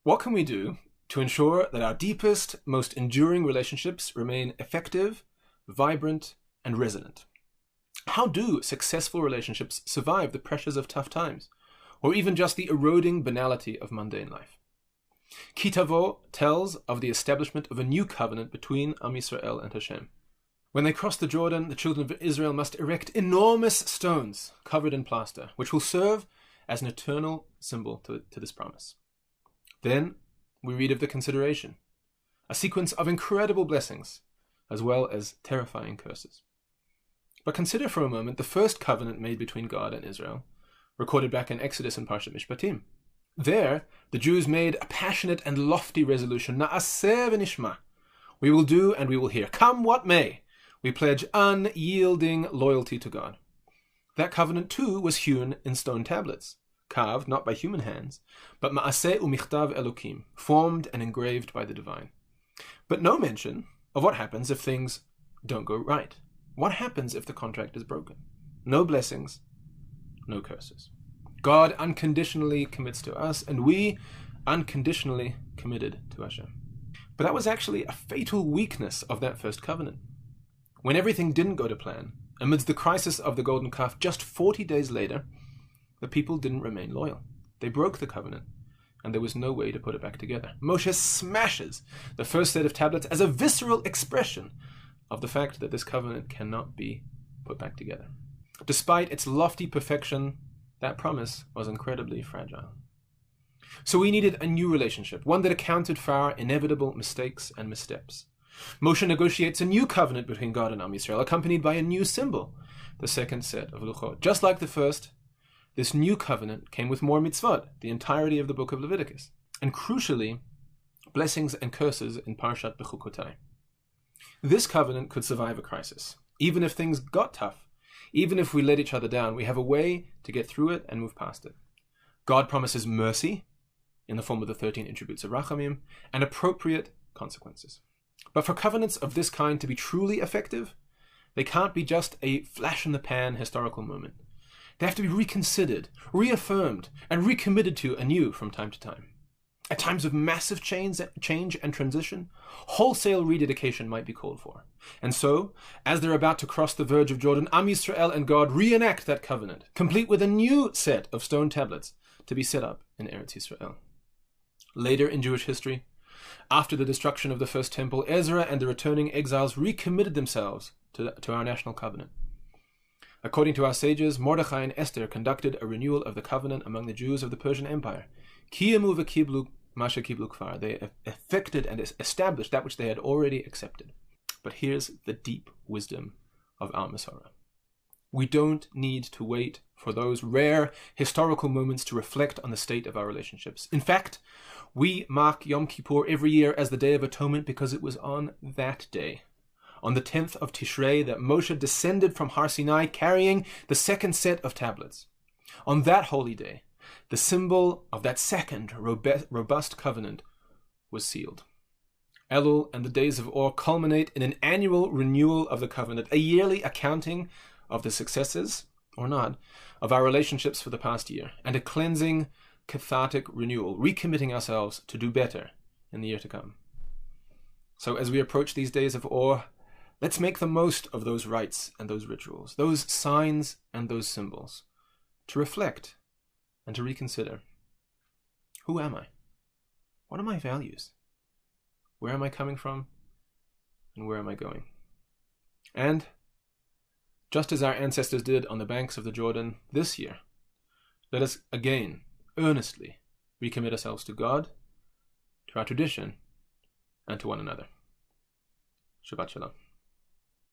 What can we do to ensure that our deepest, most enduring relationships remain effective, vibrant, and resonant? How do successful relationships survive the pressures of tough times, or even just the eroding banality of mundane life? Tavo tells of the establishment of a new covenant between Am Yisrael and Hashem. When they cross the Jordan, the children of Israel must erect enormous stones covered in plaster, which will serve as an eternal symbol to this promise. Then we read of the consideration, a sequence of incredible blessings, as well as terrifying curses. But consider for a moment the first covenant made between God and Israel, recorded back in Exodus and Parshat Mishpatim. There, the Jews made a passionate and lofty resolution, Na'aseh v'nishma. We will do and we will hear. Come what may, we pledge unyielding loyalty to God. That covenant too was hewn in stone tablets, carved not by human hands, but ma'aseh u'michtav elokim, formed and engraved by the divine. But no mention of what happens if things don't go right. What happens if the contract is broken? No blessings, no curses. God unconditionally commits to us, and we unconditionally committed to Hashem. But that was actually a fatal weakness of that first covenant. When everything didn't go to plan, amidst the crisis of the golden calf, just 40 days later, the people didn't remain loyal. They broke the covenant, and there was no way to put it back together. Moshe smashes the first set of tablets as a visceral expression of the fact that this covenant cannot be put back together. Despite its lofty perfection, that promise was incredibly fragile. So we needed a new relationship, one that accounted for our inevitable mistakes and missteps. Moshe negotiates a new covenant between God and Am Yisrael, accompanied by a new symbol, the second set of Luchot. Just like the first, this new covenant came with more mitzvot, the entirety of the book of Leviticus, and crucially, blessings and curses in Parshat Bechukotai. This covenant could survive a crisis. Even if things got tough, even if we let each other down, we have a way to get through it and move past it. God promises mercy in the form of the 13 attributes of Rachamim and appropriate consequences. But for covenants of this kind to be truly effective, they can't be just a flash-in-the-pan historical moment. They have to be reconsidered, reaffirmed, and recommitted to anew from time to time. At times of massive change and transition, wholesale rededication might be called for. And so, as they're about to cross the verge of Jordan, Am Yisrael and God reenact that covenant, complete with a new set of stone tablets to be set up in Eretz Yisrael. Later in Jewish history, after the destruction of the first temple, Ezra and the returning exiles recommitted themselves to our national covenant. According to our sages, Mordechai and Esther conducted a renewal of the covenant among the Jews of the Persian Empire. Kiyamu v'kiblu masha kiblu kfar. They effected and established that which they had already accepted. But here's the deep wisdom of our Masorah. We don't need to wait for those rare historical moments to reflect on the state of our relationships. In fact, we mark Yom Kippur every year as the Day of Atonement because it was on that day, on the 10th of Tishrei, that Moshe descended from Har Sinai carrying the second set of tablets. On that holy day, the symbol of that second robust covenant was sealed. Elul and the days of Or culminate in an annual renewal of the covenant, a yearly accounting of the successes, or not, of our relationships for the past year, and a cleansing, cathartic renewal, recommitting ourselves to do better in the year to come. So as we approach these days of Or, let's make the most of those rites and those rituals, those signs and those symbols, to reflect and to reconsider. Who am I? What are my values? Where am I coming from? And where am I going? And just as our ancestors did on the banks of the Jordan this year, let us again earnestly recommit ourselves to God, to our tradition, and to one another. Shabbat Shalom.